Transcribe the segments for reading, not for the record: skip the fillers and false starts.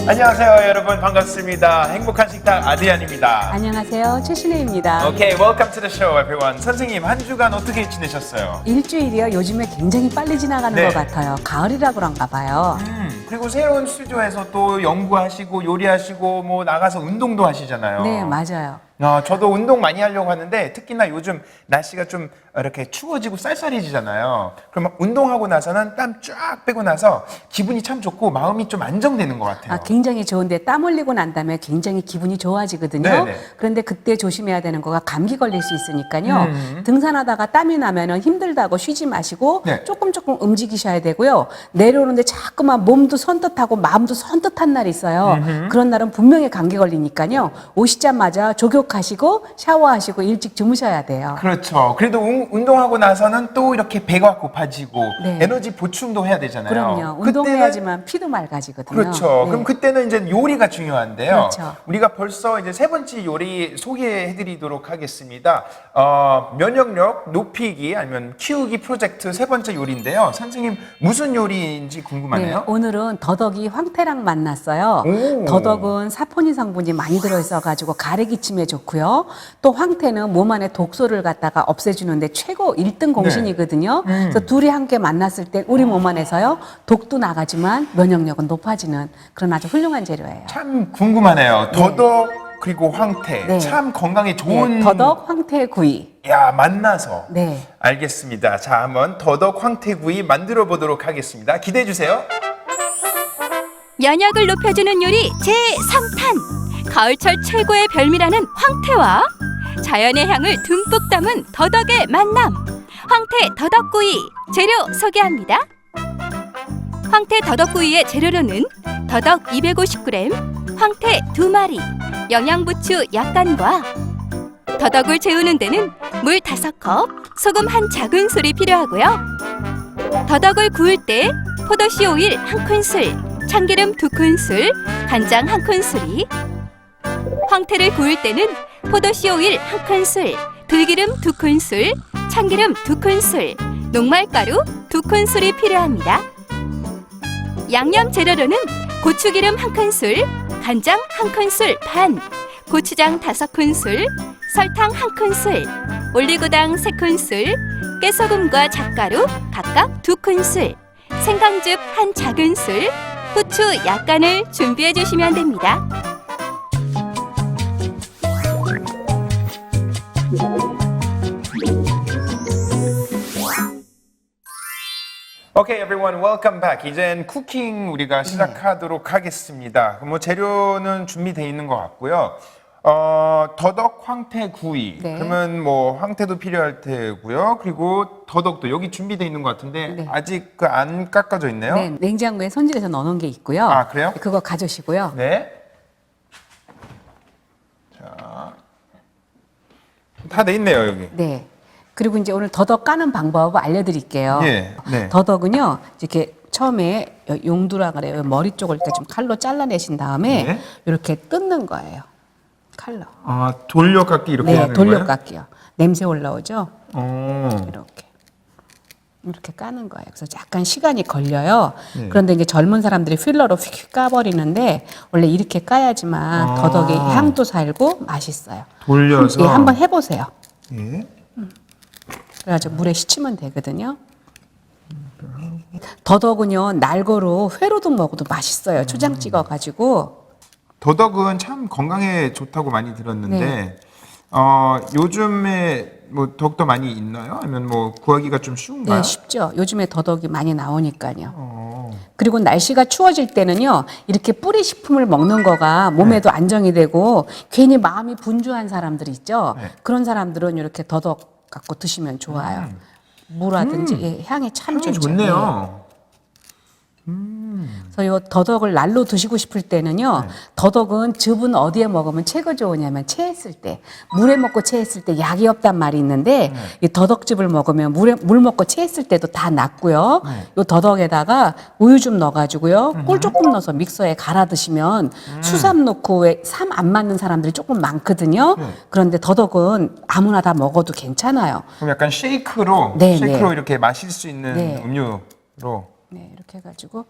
안녕하세요 여러분, 반갑습니다. 행복한 식탁 아드얀입니다. 안녕하세요, 최신혜입니다. Okay, welcome to the show everyone. 선생님, 한 주간 어떻게 지내셨어요? 일주일이요, 요즘에 굉장히 빨리 지나가는 네. 것 같아요. 가을이라 그런가 봐요. 그리고 새로운 스튜디오에서 또 연구하시고 요리하시고 뭐 나가서 운동도 하시잖아요. 네, 맞아요. 저도 운동 많이 하려고 하는데 특히나 요즘 날씨가 좀 이렇게 추워지고 쌀쌀해지잖아요. 그러면 운동하고 나서는 땀 쫙 빼고 나서 기분이 참 좋고 마음이 좀 안정되는 것 같아요. 굉장히 좋은데 땀 흘리고 난 다음에 굉장히 기분이 좋아지거든요. 네네. 그런데 그때 조심해야 되는 거가 감기 걸릴 수 있으니까요. 등산하다가 땀이 나면은 힘들다고 쉬지 마시고 네. 조금 움직이셔야 되고요. 내려오는데 자꾸만 몸도 선뜻하고 마음도 선뜻한 날이 있어요. 그런 날은 분명히 감기 걸리니까요. 오시자마자 조격하시고 샤워하시고 일찍 주무셔야 돼요. 그렇죠. 그래도 운동하고 나서는 또 이렇게 배가 고파지고 네. 에너지 보충도 해야 되잖아요. 그럼요. 운동해야지만 피도 맑아지거든요. 그렇죠. 네. 그럼 그때는 이제 요리가 중요한데요. 그렇죠. 우리가 벌써 이제 세 번째 요리 소개해드리도록 하겠습니다. 면역력 높이기 아니면 키우기 프로젝트 세 번째 요리인데요. 선생님, 무슨 요리인지 궁금하네요. 네, 오늘은 더덕이 황태랑 만났어요. 오. 더덕은 사포닌 성분이 많이 들어있어가지고 가래기침에 좋고요. 또 황태는 몸 안에 독소를 갖다가 없애주는데 최고 1등 공신이거든요. 그래서 둘이 함께 만났을 때 우리 몸 안에서요, 독도 나가지만 면역력은 높아지는 그런 아주 훌륭한 재료예요. 참 궁금하네요. 더덕 그리고 황태. 네. 참 건강에 좋은. 네, 더덕 황태구이. 야, 만나서. 네. 알겠습니다. 자, 한번 더덕 황태구이 만들어 보도록 하겠습니다. 기대해 주세요. 면역을 높여주는 요리 제3탄. 가을철 최고의 별미라는 황태와 자연의 향을 듬뿍 담은 더덕의 만남. 황태 더덕구이 재료 소개합니다. 황태 더덕구이의 재료로는 더덕 250g, 황태 2마리, 영양부추 약간과 더덕을 재우는 데는 물 5컵, 소금 한 작은술이 필요하고요. 더덕을 구울 때 포도씨 오일 1큰술, 참기름 2큰술, 간장 1큰술이, 황태를 구울 때는 포도씨 오일 1큰술, 들기름 2큰술, 참기름 2큰술, 녹말가루 2큰술이 필요합니다. 양념 재료로는 고추기름 1큰술, 간장 1큰술 반, 고추장 5큰술, 설탕 1큰술, 올리고당 3큰술, 깨소금과 잣가루 각각 2큰술, 생강즙 한 작은술, 후추 약간을 준비해 주시면 됩니다. Okay, everyone, welcome back. 이젠 쿠킹 우리가 시작하도록 하겠습니다. 뭐 재료는 준비되어 있는 것 같고요. 더덕 황태 구이. 네. 그러면 뭐 황태도 필요할 테고요. 그리고 더덕도 여기 준비되어 있는 것 같은데 네. 아직 그 안 깎아져 있네요. 네, 냉장고에 손질해서 넣어놓은 게 있고요. 아, 그래요? 그거 가져오시고요. 네. 자, 다 돼 있네요 여기. 네. 그리고 이제 오늘 더덕 까는 방법을 알려드릴게요. 예, 네. 더덕은요, 이렇게 처음에 용두라 그래요. 머리 쪽을 이렇게 좀 칼로 잘라내신 다음에 네. 이렇게 뜯는 거예요. 칼로. 아, 돌려깎기 이렇게 하는 거예요? 돌려깎기요. 냄새 올라오죠? 어. 이렇게 까는 거예요. 그래서 약간 시간이 걸려요. 네. 그런데 이제 젊은 사람들이 필러로 휙 까버리는데 원래 이렇게 까야지만 더덕의 향도 살고 맛있어요. 돌려서. 예, 한번 해보세요. 예. 그래가지고 물에 씻으면 되거든요. 더덕은요, 날거로 회로도 먹어도 맛있어요. 초장 찍어가지고. 더덕은 참 건강에 좋다고 많이 들었는데 네. 요즘에 뭐 더욱더 많이 있나요? 아니면 뭐 구하기가 좀 쉬운가요? 네, 쉽죠. 요즘에 더덕이 많이 나오니까요. 그리고 날씨가 추워질 때는요, 이렇게 뿌리 식품을 먹는 거가 몸에도 안정이 되고 괜히 마음이 분주한 사람들 있죠. 네. 그런 사람들은 이렇게 더덕 갖고 드시면 좋아요. 무라든지 예, 향이 참 향이 좋죠. 좋네요. 그래서 요 더덕을 날로 드시고 싶을 때는요. 더덕은 즙은 어디에 먹으면 최고 좋으냐면 체했을 때, 물에 먹고 체했을 때 약이 없단 말이 있는데 이 더덕즙을 먹으면 물 먹고 체했을 때도 다 낫고요. 요 더덕에다가 우유 좀 넣어가지고요. 꿀 조금 넣어서 믹서에 갈아 드시면 수삼 넣고 왜 삼 안 맞는 사람들이 조금 많거든요. 그런데 더덕은 아무나 다 먹어도 괜찮아요. 그럼 약간 쉐이크로 네, 쉐이크로 이렇게 마실 수 있는 네. 음료로. 네, 이렇게 해가지고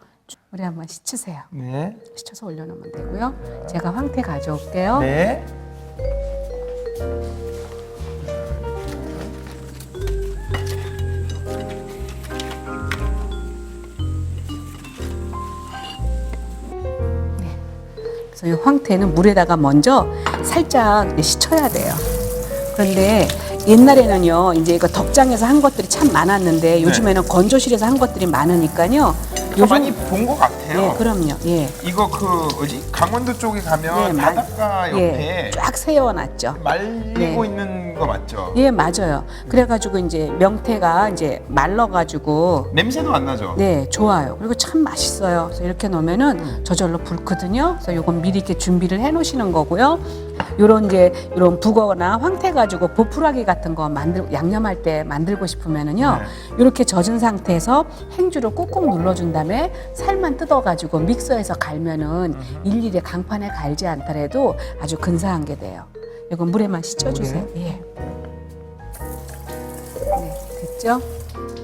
우리 한번 씻으세요. 네. 씻어서 올려놓으면 되고요. 제가 황태 가져올게요. 네. 그래서 이 황태는 물에다가 먼저 살짝 이렇게 씻어야 돼요. 그런데 옛날에는요, 이제 이거 덕장에서 한 것들이 참 많았는데 요즘에는 건조실에서 한 것들이 많으니까요. 저 많이 본 것 같아요. 예, 그럼요. 예. 이거 그 뭐지? 강원도 쪽에 가면 예, 바닷가 옆에 예, 쫙 세워놨죠. 말리고 네. 있는 거 맞죠? 예, 맞아요. 그래가지고 이제 명태가 이제 말라가지고 냄새도 안 나죠? 네, 좋아요. 그리고 참 맛있어요. 그래서 이렇게 넣으면은 저절로 붉거든요. 그래서 요건 미리 이렇게 준비를 해 놓으시는 거고요. 요런 요런 북어나 황태 가지고 보풀하기 같은 거 양념할 때 만들고 싶으면은요. 요렇게 젖은 상태에서 행주로 꾹꾹 눌러준 다음에 살만 뜯어가지고 믹서에서 갈면은 일일이 강판에 갈지 않더라도 아주 근사한 게 돼요. 이건 물에만 씻어주세요. 예. 네, 됐죠?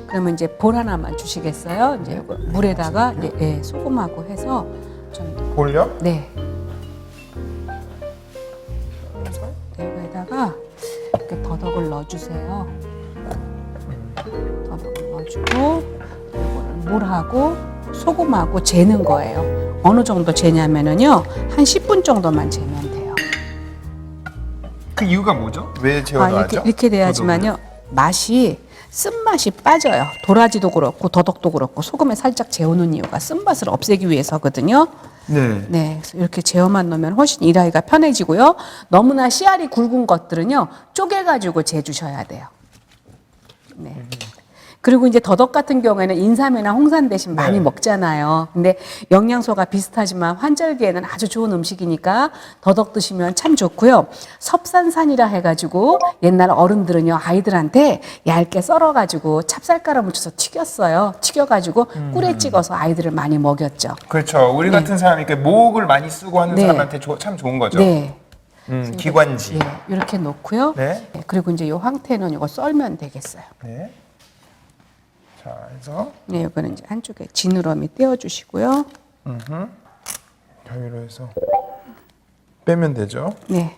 그러면 이제 볼 하나만 주시겠어요? 이제 이거 물에다가 이제 예, 소금하고 해서 좀 볼요? 네. 여기에다가 이렇게 더덕을 넣어주세요. 더덕을 넣어주고 이거를 물하고 소금하고 재는 거예요. 어느 정도 재냐면은요 한 10분 정도만 재면 돼요. 그 이유가 뭐죠? 왜 재워놔야죠? 이렇게 돼야지만요 맛이 쓴맛이 빠져요. 도라지도 그렇고 더덕도 그렇고 소금에 살짝 재우는 이유가 쓴맛을 없애기 위해서거든요. 네. 네, 그래서 이렇게 재어만 넣으면 훨씬 일하기가 편해지고요. 너무나 씨알이 굵은 것들은요 쪼개가지고 재주셔야 돼요. 네. 그리고 이제 더덕 같은 경우에는 인삼이나 홍삼 대신 많이 먹잖아요. 근데 영양소가 비슷하지만 환절기에는 아주 좋은 음식이니까 더덕 드시면 참 좋고요. 섭산산이라 해가지고 옛날 어른들은요 아이들한테 얇게 썰어가지고 찹쌀가루 묻혀서 튀겼어요. 튀겨가지고 꿀에 찍어서 아이들을 많이 먹였죠. 그렇죠. 우리 네. 같은 사람이 이렇게 목을 많이 쓰고 하는 네. 사람한테 참 좋은 거죠. 네. 기관지. 예, 이렇게 놓고요. 네. 네, 그리고 이제 이 황태는 이거 썰면 되겠어요. 네. 자, 해서 네, 이거는 이제 한쪽에 지느러미 떼어주시고요. 가위로 해서 빼면 되죠. 네.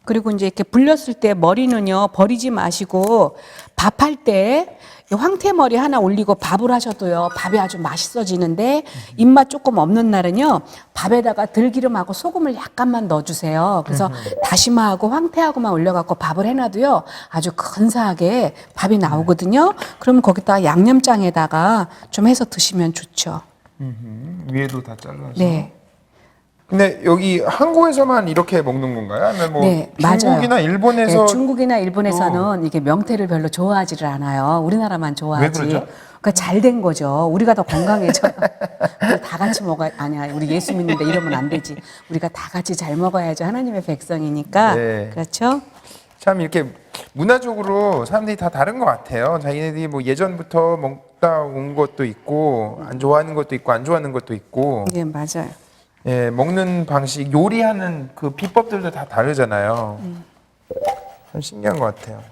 그리고 이제 이렇게 불렸을 때 머리는요 버리지 마시고 밥할 때 이 황태 머리 하나 올리고 밥을 하셔도요 밥이 아주 맛있어지는데 입맛 조금 없는 날은요 밥에다가 들기름하고 소금을 약간만 넣어주세요. 그래서 다시마하고 황태하고만 올려갖고 밥을 해놔도요 아주 근사하게 밥이 나오거든요. 그럼 거기다가 양념장에다가 좀 해서 드시면 좋죠. 위에도 다 잘라서. 네. 근데 여기 한국에서만 이렇게 먹는 건가요? 아니면 뭐 네, 중국이나 맞아요. 일본에서 네, 중국이나 일본에서는 이게 명태를 별로 좋아하지를 않아요. 우리나라만 좋아하지. 왜 그러죠? 그러니까 잘 된 거죠. 우리가 더 건강해져요. 우리 다 같이 먹어야 아니야. 우리 예수 믿는데 이러면 안 되지. 우리가 다 같이 잘 먹어야죠. 하나님의 백성이니까. 네. 그렇죠? 참 이렇게 문화적으로 사람들이 다 다른 것 같아요. 자기네들이 뭐 예전부터 먹다 온 것도 있고 안 좋아하는 것도 있고 안 좋아하는 것도 있고. 네, 맞아요. 예, 먹는 방식, 요리하는 그 비법들도 다 다르잖아요. 참 신기한 것 같아요.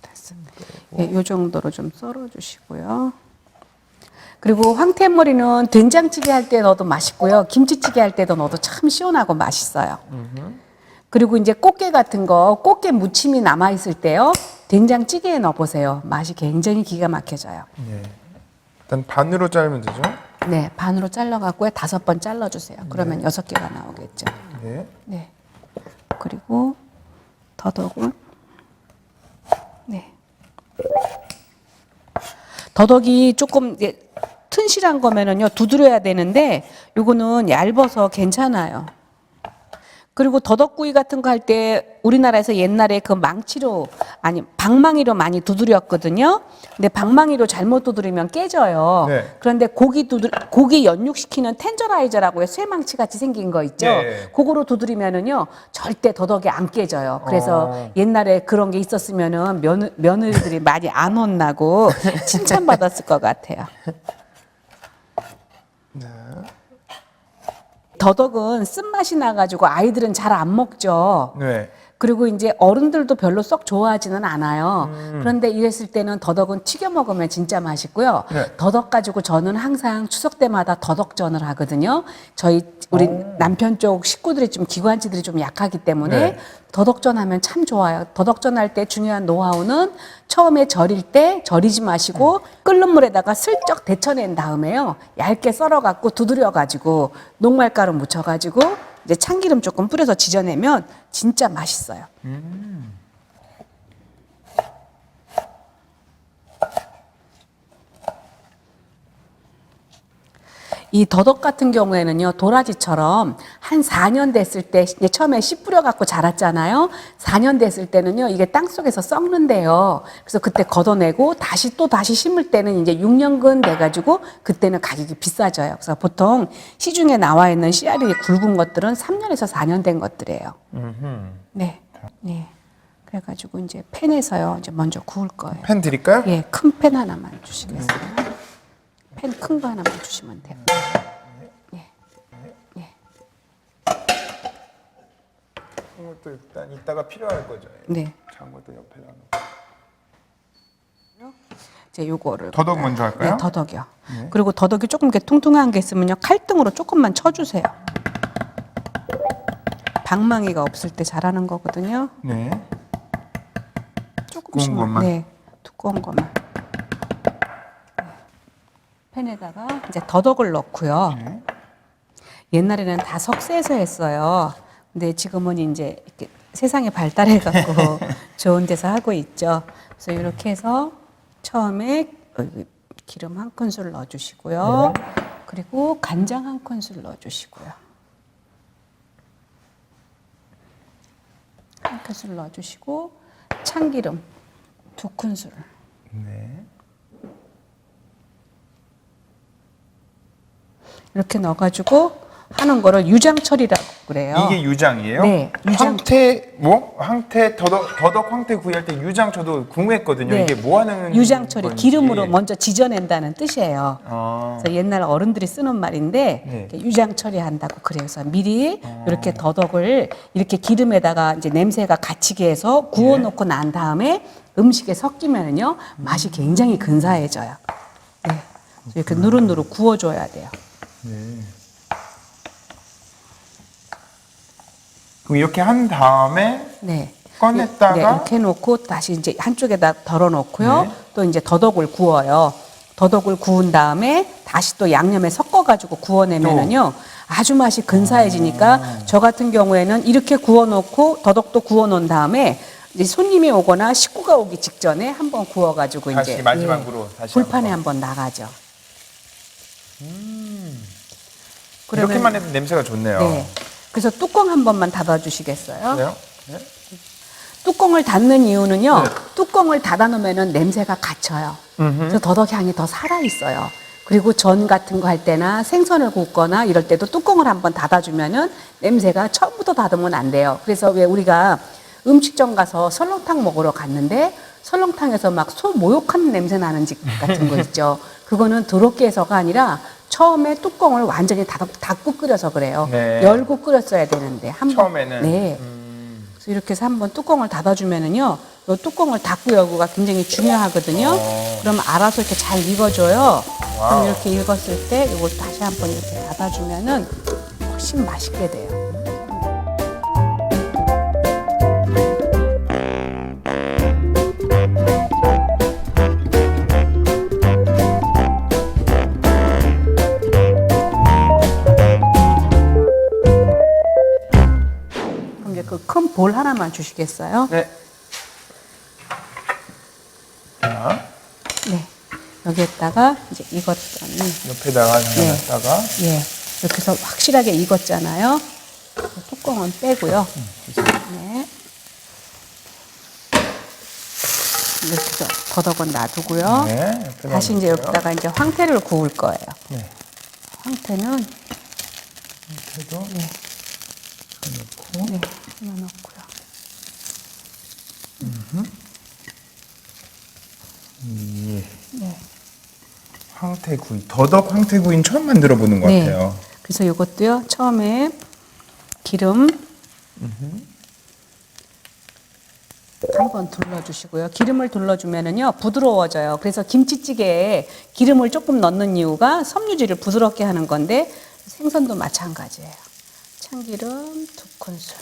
됐습니다. 네, 요 정도로 좀 썰어주시고요. 그리고 황태머리는 된장찌개 할 때 넣어도 맛있고요. 김치찌개 할 때도 넣어도 참 시원하고 맛있어요. 그리고 이제 꽃게 같은 거, 꽃게 무침이 남아있을 때요. 된장찌개에 넣어보세요. 맛이 굉장히 기가 막혀져요. 예. 일단 반으로 자르면 되죠. 네, 반으로 잘라갖고 5번 잘라주세요. 그러면 6개가 나오겠죠. 네. 네. 그리고 더덕은 네. 더덕이 조금 이제 튼실한 거면은요 두드려야 되는데 요거는 얇아서 괜찮아요. 그리고 더덕구이 같은 거 할 때 우리나라에서 옛날에 그 망치로 아니 방망이로 많이 두드렸거든요. 근데 방망이로 잘못 두드리면 깨져요. 네. 그런데 고기 연육시키는 텐저라이저라고 해서 쇠망치 같이 생긴 거 있죠. 네. 그거로 두드리면은요 절대 더덕이 안 깨져요. 그래서 옛날에 그런 게 있었으면은 며느리들이 많이 안 혼나고 칭찬받았을 것 같아요. 더덕은 쓴맛이 나가지고 아이들은 잘 안 먹죠. 네. 그리고 이제 어른들도 별로 썩 좋아하지는 않아요. 그런데 이랬을 때는 더덕은 튀겨 먹으면 진짜 맛있고요. 네. 더덕 가지고 저는 항상 추석 때마다 더덕전을 하거든요. 우리 남편 쪽 식구들이 좀 기관지들이 좀 약하기 때문에 네. 더덕전 하면 참 좋아요. 더덕전 할 때 중요한 노하우는 처음에 절일 때 절이지 마시고 끓는 물에다가 슬쩍 데쳐낸 다음에요. 얇게 썰어갖고 두드려가지고 녹말가루 묻혀가지고 이제 참기름 조금 뿌려서 지져내면 진짜 맛있어요. 이 더덕 같은 경우에는요, 도라지처럼 한 4년 됐을 때, 이제 처음에 씨 뿌려갖고 자랐잖아요. 4년 됐을 때는요, 이게 땅 속에서 썩는데요. 그래서 그때 걷어내고 다시 심을 때는 이제 6년근 돼가지고 그때는 가격이 비싸져요. 그래서 보통 시중에 나와 있는 씨알이 굵은 것들은 3년에서 4년 된 것들이에요. 네. 네. 그래가지고 이제 팬에서요, 이제 먼저 구울 거예요. 팬 드릴까요? 예, 큰 팬 하나만 주시겠어요? 팬 큰 거 하나만 주시면 돼요. 예. 예. 이것도 일단 이따가 필요할 거죠. 네. 작은 것도 옆에다 놓고. 이제 요거를 더덕 먼저 할까요? 네, 더덕이요. 그리고 더덕이 조금 이렇게 퉁퉁한 게 있으면요, 칼등으로 조금만 쳐주세요. 방망이가 없을 때 잘하는 거거든요. 네. 조금씩만. 것만? 네, 두꺼운 것만. 팬에다가 이제 더덕을 넣고요. 네. 옛날에는 다 석쇠에서 했어요. 근데 지금은 이제 이렇게 세상이 발달해갖고 좋은 데서 하고 있죠. 그래서 이렇게 해서 처음에 기름 한 큰술 넣어주시고요. 그리고 간장 한 큰술 넣어주시고요. 한 큰술 넣어주시고 참기름 2큰술. 네. 이렇게 넣어가지고 하는 거를 유장철이라고 그래요. 이게 유장이에요? 네, 유장. 황태 더덕 황태 구이할 때 유장 저도 궁금했거든요. 네. 이게 뭐 하는 유장철이 건지. 기름으로 먼저 지져낸다는 뜻이에요. 아. 그래서 옛날 어른들이 쓰는 말인데 네. 이렇게 유장 처리한다고 그래서 미리 이렇게 더덕을 이렇게 기름에다가 이제 냄새가 갇히게 해서 구워놓고 난 다음에 음식에 섞이면은요 맛이 굉장히 근사해져요. 네. 이렇게 누룩누룩 구워줘야 돼요. 네. 그럼 이렇게 한 다음에 네. 꺼냈다가 네, 이렇게 해놓고 다시 이제 한쪽에다 덜어놓고요. 네. 또 이제 더덕을 구워요. 더덕을 구운 다음에 다시 또 양념에 섞어가지고 구워내면은요 아주 맛이 근사해지니까 저 같은 경우에는 이렇게 구워놓고 더덕도 구워놓은 다음에 이제 손님이 오거나 식구가 오기 직전에 한번 구워가지고 다시 이제 마지막으로 다시 불판에 한번. 한번 나가죠. 이렇게만 해도 냄새가 좋네요. 네. 그래서 뚜껑 한 번만 닫아주시겠어요? 그래요? 네. 뚜껑을 닫는 이유는요. 네. 뚜껑을 닫아놓으면 냄새가 갇혀요. 그래서 더덕 향이 더 살아있어요. 그리고 전 같은 거 할 때나 생선을 굽거나 이럴 때도 뚜껑을 한번 닫아주면은 냄새가 처음부터 닫으면 안 돼요. 그래서 왜 우리가 음식점 가서 설렁탕 먹으러 갔는데 설렁탕에서 막 소 모욕하는 냄새 나는 집 같은 거 있죠. 그거는 더럽게 해서가 아니라 처음에 뚜껑을 완전히 닫고 끓여서 그래요. 네. 열고 끓였어야 되는데 한번 처음에는? 네. 그래서 이렇게 해서 한번 뚜껑을 닫아주면은요, 이 뚜껑을 닫고 열고가 굉장히 중요하거든요. 그럼 알아서 이렇게 잘 익어줘요. 그럼 이렇게 익었을 때 이걸 다시 한번 이렇게 닫아주면은 훨씬 맛있게 돼요. 그럼 이제 그 큰 볼 하나만 주시겠어요? 네. 자, 네. 여기에다가 이제 익었던 옆에다가 네. 놨다가 예. 이렇게 해서 확실하게 익었잖아요. 뚜껑은 빼고요. 네. 이렇게 해서 더덕은 놔두고요. 네. 옆에 다시 이제 놔두고요. 여기다가 이제 황태를 구울 거예요. 네. 황태는 그래도 네, 넣고. 네, 하나 넣고요. 예. 네. 황태구이. 더덕 황태구이는 처음 만들어 보는 것 네. 같아요. 그래서 이것도요. 처음에 기름 한번 둘러주시고요. 기름을 둘러주면은요 부드러워져요. 그래서 김치찌개에 기름을 조금 넣는 이유가 섬유질을 부드럽게 하는 건데 생선도 마찬가지예요. 참기름 2큰술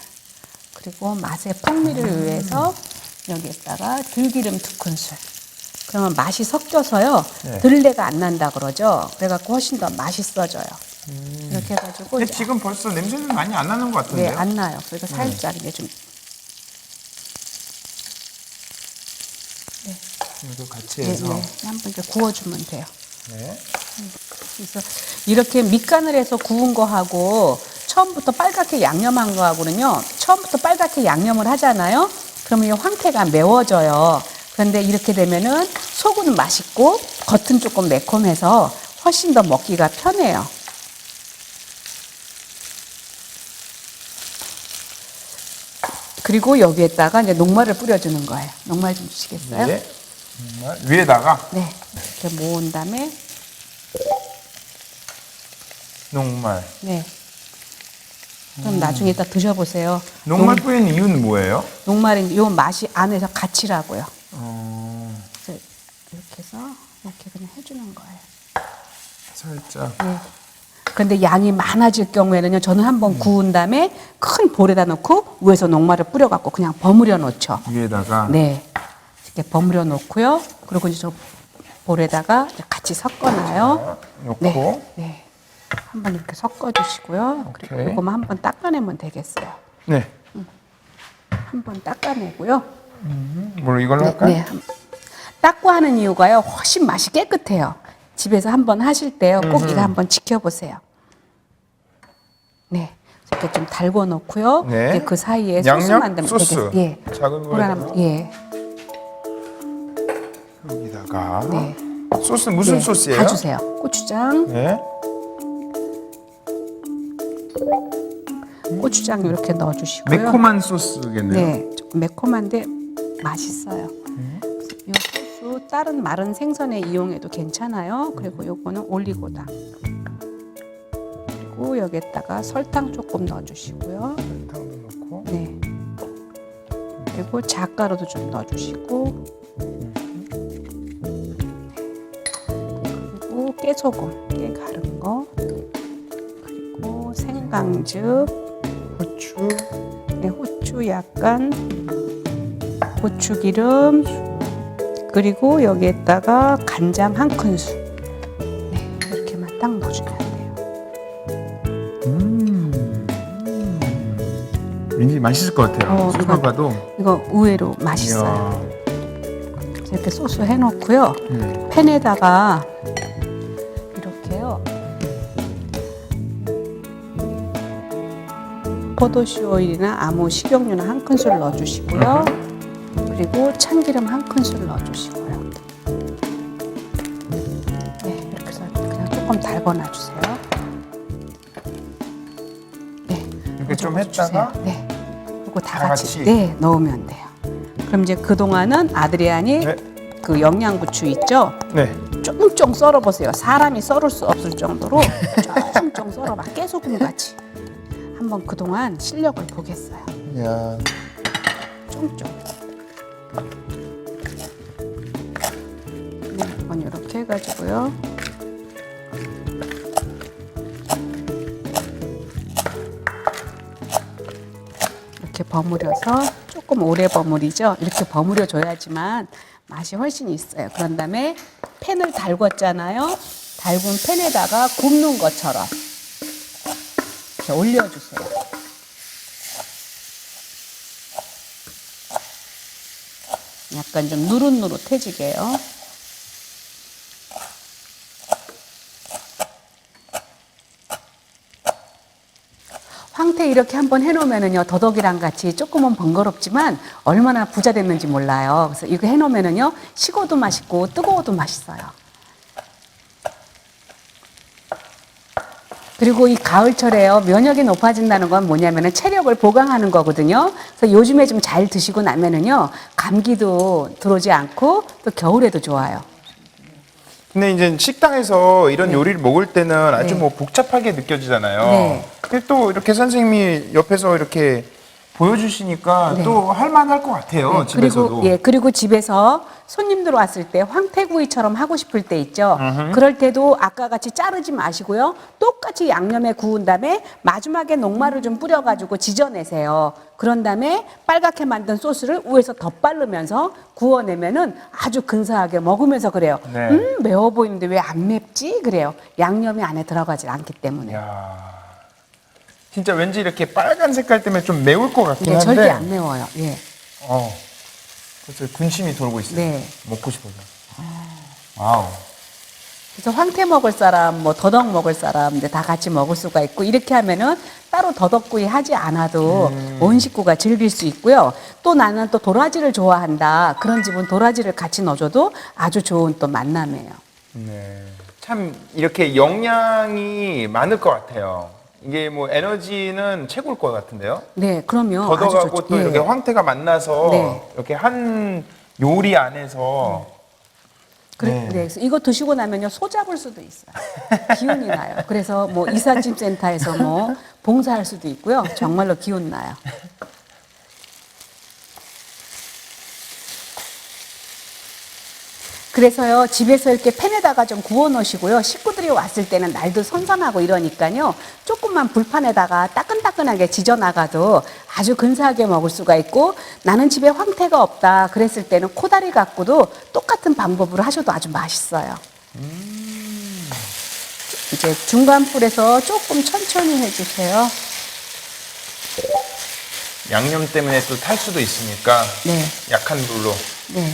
그리고 맛의 풍미를 위해서 여기에다가 들기름 2큰술. 그러면 맛이 섞여서요 네. 들레가 안 난다 그러죠. 그래갖고 훨씬 더 맛있어져요. 이렇게 해가지고 근데 지금 벌써 냄새는 많이 안 나는 것 네, 같은데요? 안 나요. 그래서 살짝 이제 좀 이거 같이 네, 해서. 네. 한번 이제 구워주면 돼요. 네. 그래서 이렇게 밑간을 해서 구운 거하고 처음부터 빨갛게 양념한 거하고는요. 처음부터 빨갛게 양념을 하잖아요. 그러면 이 황태가 매워져요. 그런데 이렇게 되면은 속은 맛있고 겉은 조금 매콤해서 훨씬 더 먹기가 편해요. 그리고 여기에다가 이제 녹말을 뿌려주는 거예요. 녹말 좀 주시겠어요? 네. 정말 위에다가 네. 이렇게 모은 다음에 녹말. 네. 그럼 나중에 이따 드셔보세요. 녹말 뿌리는 이유는 뭐예요? 녹말은 요 맛이 안에서 같이라고요. 그래서 이렇게 해서 이렇게 그냥 해주는 거예요. 살짝. 네. 그런데 양이 많아질 경우에는요, 저는 한번 구운 다음에 큰 볼에다 넣고 위에서 녹말을 뿌려갖고 그냥 버무려 놓죠. 위에다가. 네. 이렇게 버무려 놓고요. 그리고 이제 저 볼에다가 같이 섞어놔요. 놓고. 네. 네. 한번 이렇게 섞어주시고요. 그리고 오케이. 이거만 한번 닦아내면 되겠어요. 네. 한번 닦아내고요. 뭐 이걸로 할까요? 네. 닦고 하는 이유가요. 훨씬 맛이 깨끗해요. 집에서 한번 하실 때요. 꼭 이거 한번 지켜보세요. 네. 이렇게 좀 달궈 놓고요. 네. 이제 그 사이에 소스 양념? 만들면 소스. 되겠어요. 예. 작은 거에다가. 예. 여기다가. 네. 소스 무슨 네. 소스예요? 다 주세요. 고추장, 네. 고추장 이렇게 넣어주시고요. 매콤한 소스겠네요. 네, 조금 매콤한데 맛있어요. 그래서 이 소스 다른 마른 생선에 이용해도 괜찮아요. 그리고 요거는 올리고당. 그리고 여기에다가 설탕 조금 넣어주시고요. 설탕도 넣고. 네. 그리고 잣가루도 좀 넣어주시고. 그리고 깨소금, 깨 가른 거. 그리고 생강즙. 후추. 네, 후추 약간, 고추기름, 그리고 여기에다가 간장 1큰술. 네, 이렇게만 딱 넣어주면 돼요. 왠지 맛있을 것 같아요. 소스만 이거- 봐도. 이거 의외로 맛있어요. 이야. 이렇게 소스 해놓고요. 팬에다가 이렇게요. 포도씨 오일이나 아무 식용유나 1큰술 넣어주시고요. 그리고 참기름 1큰술 넣어주시고요. 네, 이렇게 해서 그냥 조금 달궈놔주세요. 네, 이렇게 좀 주세요. 했다가 네, 그리고 다 다 같이 같이? 네 넣으면 돼요. 그럼 이제 그 동안은 아드리안이 네. 그 영양고추 있죠? 네. 쫑쫑 썰어보세요. 사람이 썰을 수 없을 정도로 쫑쫑 썰어 막 깨소금 같이. 한번 그동안 실력을 보겠어요. 야. 쫑쫑. 네, 이건 이렇게 해가지고요. 이렇게 버무려서 조금 오래 버무리죠. 이렇게 버무려 줘야지만 맛이 훨씬 있어요. 그런 다음에 팬을 달궜잖아요. 달군 팬에다가 굽는 것처럼 이렇게 올려주세요. 약간 좀 누릇누릇해지게요. 황태 이렇게 한번 해놓으면은요, 더덕이랑 같이 조금은 번거롭지만 얼마나 부자 됐는지 몰라요. 그래서 이거 해놓으면은요, 식어도 맛있고 뜨거워도 맛있어요. 그리고 이 가을철에요, 면역이 높아진다는 건 뭐냐면은 체력을 보강하는 거거든요. 그래서 요즘에 좀 잘 드시고 나면은요, 감기도 들어오지 않고 또 겨울에도 좋아요. 근데 이제 식당에서 이런 네. 요리를 먹을 때는 아주 네. 뭐 복잡하게 느껴지잖아요. 네. 근데 또 이렇게 선생님이 옆에서 이렇게 보여주시니까 네. 또 할만할 것 같아요. 집에서도. 그리고 집에서 손님들 왔을 때 황태구이처럼 하고 싶을 때 있죠. 그럴 때도 아까 같이 자르지 마시고요. 똑같이 양념에 구운 다음에 마지막에 녹말을 좀 뿌려가지고 지져내세요. 그런 다음에 빨갛게 만든 소스를 위에서 덧바르면서 구워내면은 아주 근사하게 먹으면서 그래요. 네. 매워 보이는데 왜 안 맵지? 그래요. 양념이 안에 들어가지 않기 때문에. 이야, 진짜 왠지 이렇게 빨간 색깔 때문에 좀 매울 것 같긴 근데 한데. 절대 안 매워요. 예. 그래서 군침이 돌고 있어요. 네. 먹고 싶어서. 와우. 그래서 황태 먹을 사람, 뭐 더덕 먹을 사람, 이제 다 같이 먹을 수가 있고 이렇게 하면은 따로 더덕구이 하지 않아도 온 식구가 즐길 수 있고요. 또 나는 또 도라지를 좋아한다. 그런 집은 도라지를 같이 넣어줘도 아주 좋은 또 만남이에요. 네. 참 이렇게 영양이 많을 것 같아요. 이게 뭐 에너지는 최고일 것 같은데요. 네, 그럼요. 더덕하고 아주 좋죠. 또 이렇게 예. 황태가 만나서 네. 이렇게 한 요리 안에서 네, 그래서 이거 드시고 나면요 소 잡을 수도 있어요. 기운이 나요. 그래서 뭐 이삿짐 센터에서 뭐 봉사할 수도 있고요. 정말로 기운 나요. 그래서요 집에서 이렇게 팬에다가 좀 구워 놓으시고요. 식구들이 왔을 때는 날도 선선하고 이러니까요. 조금만 불판에다가 따끈따끈하게 지져 나가도 아주 근사하게 먹을 수가 있고, 나는 집에 황태가 없다 그랬을 때는 코다리 갖고도 똑같은 방법으로 하셔도 아주 맛있어요. 이제 중간 불에서 조금 천천히 해주세요. 양념 때문에 또 탈 수도 있으니까 네, 약한 불로. 네.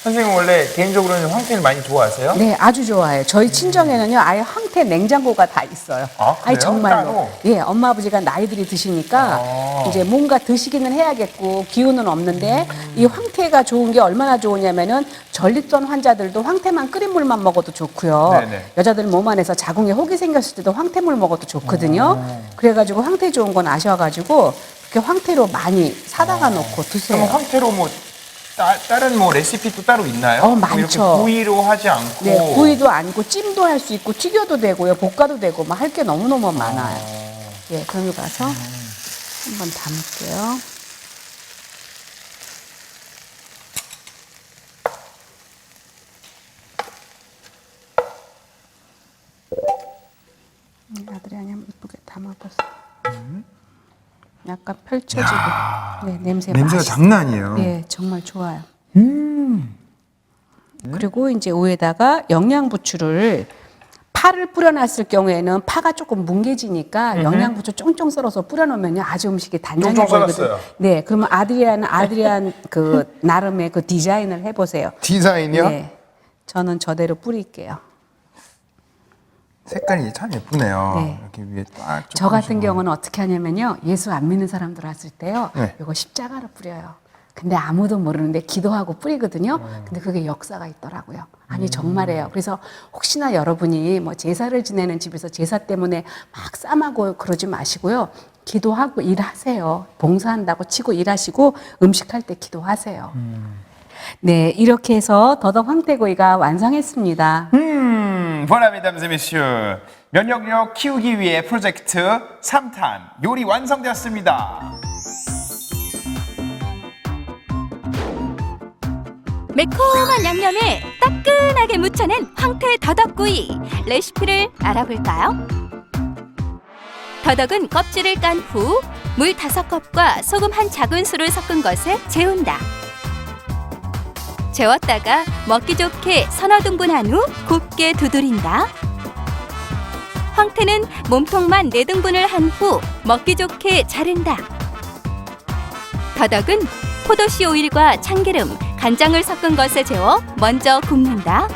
선생님 원래 개인적으로는 황태를 많이 좋아하세요? 네, 아주 좋아해요. 저희 친정에는요, 아예 황태 냉장고가 다 있어요. 아, 그래요? 정말로. 따로? 예, 엄마 아버지가 나이들이 드시니까 이제 뭔가 드시기는 해야겠고 기운은 없는데 이 황태가 좋은 게 얼마나 좋으냐면은 전립선 환자들도 황태만 끓인 물만 먹어도 좋고요. 네네. 여자들 몸 안에서 자궁에 혹이 생겼을 때도 황태물 먹어도 좋거든요. 그래가지고 황태 좋은 건 아셔가지고 그렇게 황태로 많이 사다가 놓고 드세요. 그럼 황태로 뭐 다른 뭐 레시피도 따로 있나요? 뭐 많죠. 이렇게 구이로 하지 않고. 네, 구이도 아니고 찜도 할 수 있고 튀겨도 되고요, 볶아도 되고 막 할 게 너무너무 많아요. 예, 그럼 가서 한번 담을게요. 아들이 아니면 이쁘게 담아봤어. 약간 펼쳐지고. 네, 냄새가 냄새가 맛있어요. 장난 아니에요. 네, 정말 좋아요. 그리고 이제 위에다가 영양부추를 파를 뿌려놨을 경우에는 파가 조금 뭉개지니까 영양부추 쫑쫑 썰어서 뿌려놓으면 아주 음식이 단단해 쫑쫑 보이거든요. 썰었어요. 네, 그러면 아드리안 그 나름의 그 디자인을 해보세요. 디자인이요? 네, 저는 저대로 뿌릴게요. 색깔이 참 예쁘네요. 네. 이렇게 위에 딱. 저 같은 조금씩. 경우는 어떻게 하냐면요, 예수 안 믿는 사람들 왔을 때요, 네. 이거 십자가로 뿌려요. 근데 아무도 모르는데 기도하고 뿌리거든요. 근데 그게 역사가 있더라고요. 아니 정말이에요. 그래서 혹시나 여러분이 뭐 제사를 지내는 집에서 제사 때문에 막 쌈하고 그러지 마시고요. 기도하고 일하세요. 봉사한다고 치고 일하시고 음식할 때 기도하세요. 네, 이렇게 해서 더덕 황태구이가 완성했습니다. voilà, mesdames et messieurs. 면역력 키우기 위해 프로젝트 3탄 요리 완성되었습니다. 매콤한 양념에 따끈하게 무쳐낸 황태 더덕구이. 레시피를 알아볼까요? 더덕은 껍질을 깐 후 물 5컵과 소금 한 작은술을 섞은 것에 재운다. 재웠다가 먹기 좋게 서너 등분한 후 곱게 두드린다. 황태는 몸통만 4등분을 한 후 먹기 좋게 자른다. 더덕은 포도씨 오일과 참기름, 간장을 섞은 것에 재워 먼저 굽는다.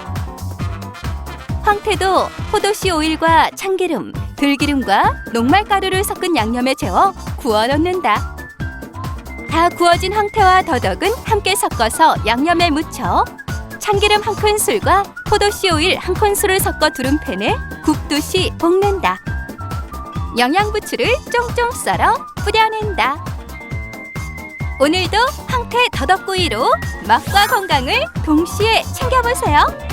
황태도 포도씨 오일과 참기름, 들기름과 녹말가루를 섞은 양념에 재워 구워 넣는다. 다 구워진 황태와 더덕은 함께 섞어서 양념에 묻혀 참기름 1큰술과 포도씨 오일 1큰술을 섞어 두른 팬에 굽듯이 볶는다. 영양부추를 쫑쫑 썰어 뿌려낸다. 오늘도 황태 더덕구이로 맛과 건강을 동시에 챙겨보세요.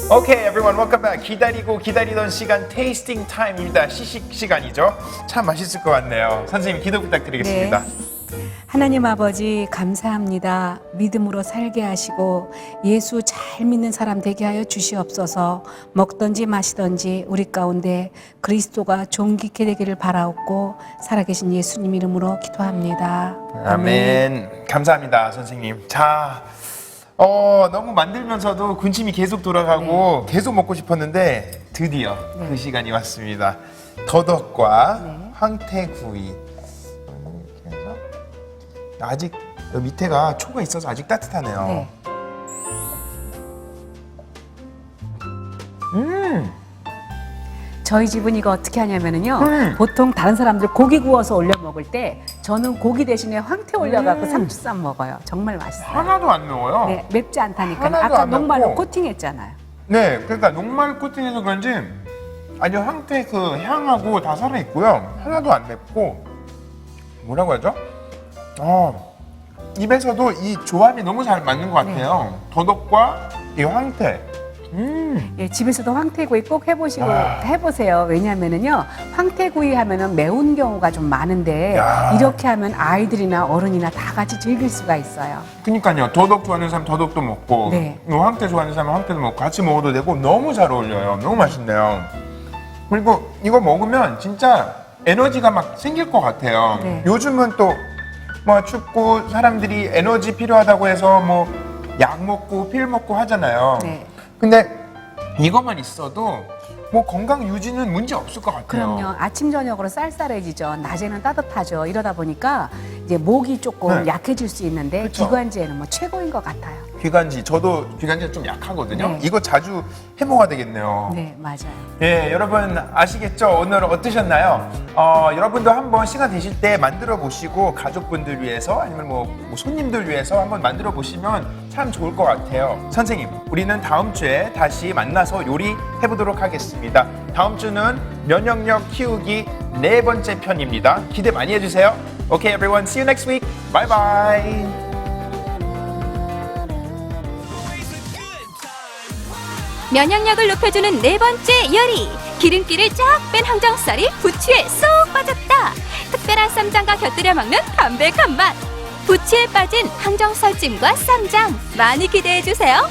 Okay, everyone, welcome back. 기다리고 기다리던 시간 테이스팅 타임입니다. 시식 시간이죠. 참 맛있을 것 같네요. 선생님 기도 부탁드리겠습니다. 하나님 아버지 감사합니다. 믿음으로 살게 하시고 예수 잘 믿는 사람 되게 하여 주시옵소서. 먹든지 마시든지 우리 가운데 그리스도가 존귀케 되기를 바라옵고 살아계신 예수님 이름으로 기도합니다. 아멘. 감사합니다, 선생님. 자, 너무 만들면서도 군침이 계속 돌아가고 계속 먹고 싶었는데 드디어 그 시간이 왔습니다. 더덕과 황태구이. 이렇게 해서 아직 여기 밑에가 초가 있어서 아직 따뜻하네요. 네. 저희 집은 이거 어떻게 하냐면은요. 보통 다른 사람들 고기 구워서 올려 먹을 때 저는 고기 대신에 황태 올려갖고 상추 쌈 먹어요. 정말 맛있어요. 하나도 안 매워요. 네, 맵지 않다니까. 하나도 아까 안 녹말로 맵고. 코팅했잖아요. 네, 그러니까 녹말 코팅해서 그런지 아주 황태 그 향하고 다 살아 있고요. 하나도 안 맵고 뭐라고 하죠? 입에서도 이 조합이 너무 잘 맞는 것 같아요. 더덕과 이 황태. 예, 집에서도 황태구이 꼭 해보세요. 왜냐하면은요, 황태구이 하면은 매운 경우가 좀 많은데 야. 이렇게 하면 아이들이나 어른이나 다 같이 즐길 수가 있어요. 그러니까요. 더덕 좋아하는 사람 더덕도 먹고, 네. 황태 좋아하는 사람 황태도 먹고 같이 먹어도 되고 너무 잘 어울려요. 너무 맛있네요. 그리고 이거 먹으면 진짜 에너지가 막 생길 것 같아요. 네. 요즘은 또 뭐 춥고 사람들이 에너지 필요하다고 해서 뭐 약 먹고 필 먹고 하잖아요. 네. 근데 이것만 있어도 뭐 건강 유지는 문제 없을 것 같아요. 그럼요. 아침 저녁으로 쌀쌀해지죠. 낮에는 따뜻하죠. 이러다 보니까 이제 목이 조금 네. 약해질 수 있는데 그쵸. 기관지에는 뭐 최고인 것 같아요. 기관지, 저도 기관지 좀 약하거든요. 네. 이거 자주 해 먹어야 되겠네요. 네, 맞아요. 예, 여러분 아시겠죠? 오늘 어떠셨나요? 여러분도 한번 시간 되실 때 만들어 보시고 가족분들 위해서 아니면 뭐 손님들 위해서 한번 만들어 보시면 참 좋을 것 같아요. 선생님, 우리는 다음 주에 다시 만나서 요리 해보도록 하겠습니다. 다음 주는 면역력 키우기 4번째 편입니다. 기대 많이 해주세요. Okay, everyone, see you next week. Bye bye. 면역력을 높여주는 4번째 요리. 기름기를 쫙 뺀 항정살이 부추에 쏙 빠졌다. 특별한 쌈장과 곁들여 먹는 담백한 맛. 부추에 빠진 항정살찜과 쌈장 많이 기대해 주세요.